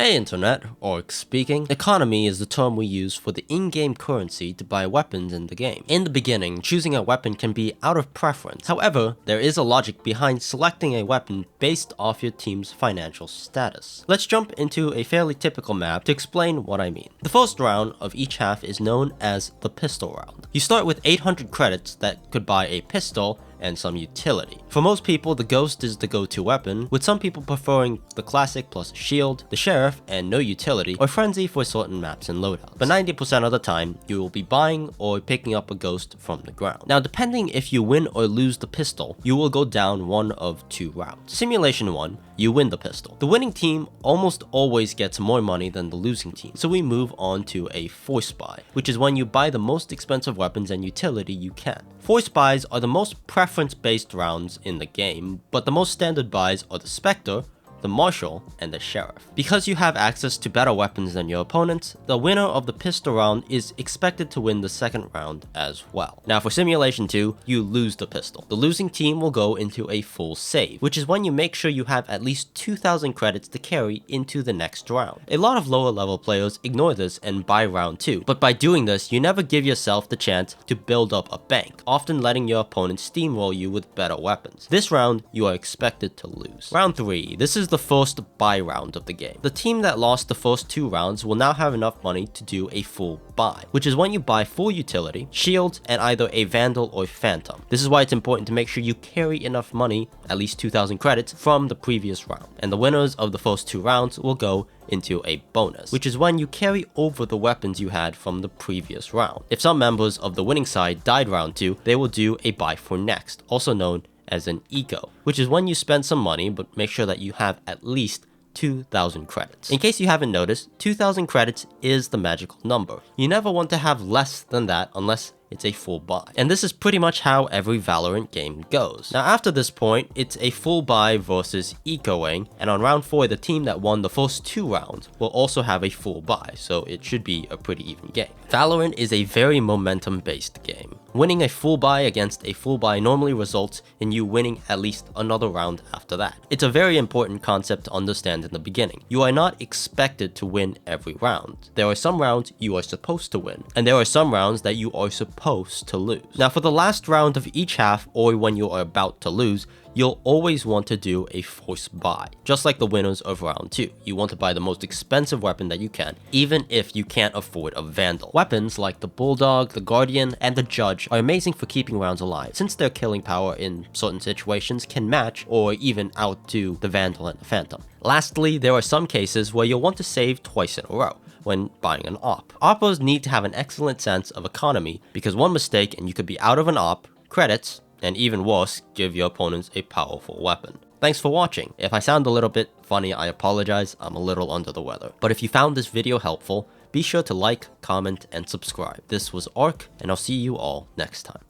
Hey internet, Orc speaking. Economy is the term we use for the in-game currency to buy weapons in the game. In the beginning, choosing a weapon can be out of preference. However, there is a logic behind selecting a weapon based off your team's financial status. Let's jump into a fairly typical map to explain what I mean. The first round of each half is known as the pistol round. You start with 800 credits that could buy a pistol and some utility. For most people, the Ghost is the go-to weapon, with some people preferring the Classic plus Shield, the Sheriff, and no utility, or Frenzy for certain maps and loadouts. But 90% of the time, you will be buying or picking up a Ghost from the ground. Now, depending if you win or lose the pistol, you will go down one of two routes. Simulation 1, you win the pistol. The winning team almost always gets more money than the losing team, so we move on to a force buy, which is when you buy the most expensive weapons and utility you can. Force buys are the most preference-based rounds in the game, but the most standard buys are the Spectre, the Marshal, and the Sheriff. Because you have access to better weapons than your opponents, the winner of the pistol round is expected to win the second round as well. Now for Simulation 2, you lose the pistol. The losing team will go into a full save, which is when you make sure you have at least 2,000 credits to carry into the next round. A lot of lower level players ignore this and buy round 2, but by doing this, you never give yourself the chance to build up a bank, often letting your opponent steamroll you with better weapons. This round, you are expected to lose. Round 3, this is the first buy round of the game. The team that lost the first two rounds will now have enough money to do a full buy, which is when you buy full utility, shield, and either a Vandal or Phantom. This is why it's important to make sure you carry enough money, at least 2,000 credits, from the previous round. And the winners of the first two rounds will go into a bonus, which is when you carry over the weapons you had from the previous round. If some members of the winning side died round 2, they will do a buy for next, also known as an eco, which is when you spend some money but make sure that you have at least 2,000 credits. In case you haven't noticed, 2,000 credits is the magical number. You never want to have less than that unless it's a full buy. And this is pretty much how every Valorant game goes. Now after this point, it's a full buy versus ecoing, and on round 4, the team that won the first two rounds will also have a full buy, so it should be a pretty even game. Valorant is a very momentum-based game. Winning a full buy against a full buy normally results in you winning at least another round after that. It's a very important concept to understand in the beginning. You are not expected to win every round. There are some rounds you are supposed to win, and there are some rounds that you are supposed to lose. Now for the last round of each half, or when you are about to lose, you'll always want to do a force buy. Just like the winners of round 2, you want to buy the most expensive weapon that you can, even if you can't afford a Vandal. Weapons like the Bulldog, the Guardian, and the Judge are amazing for keeping rounds alive, since their killing power in certain situations can match or even outdo the Vandal and the Phantom. Lastly, there are some cases where you'll want to save twice in a row when buying an op. Oppers need to have an excellent sense of economy, because one mistake and you could be out of an op, credits, and even worse, give your opponents a powerful weapon. Thanks for watching. If I sound a little bit funny, I apologize. I'm a little under the weather. But if you found this video helpful, be sure to like, comment, and subscribe. This was Ark, and I'll see you all next time.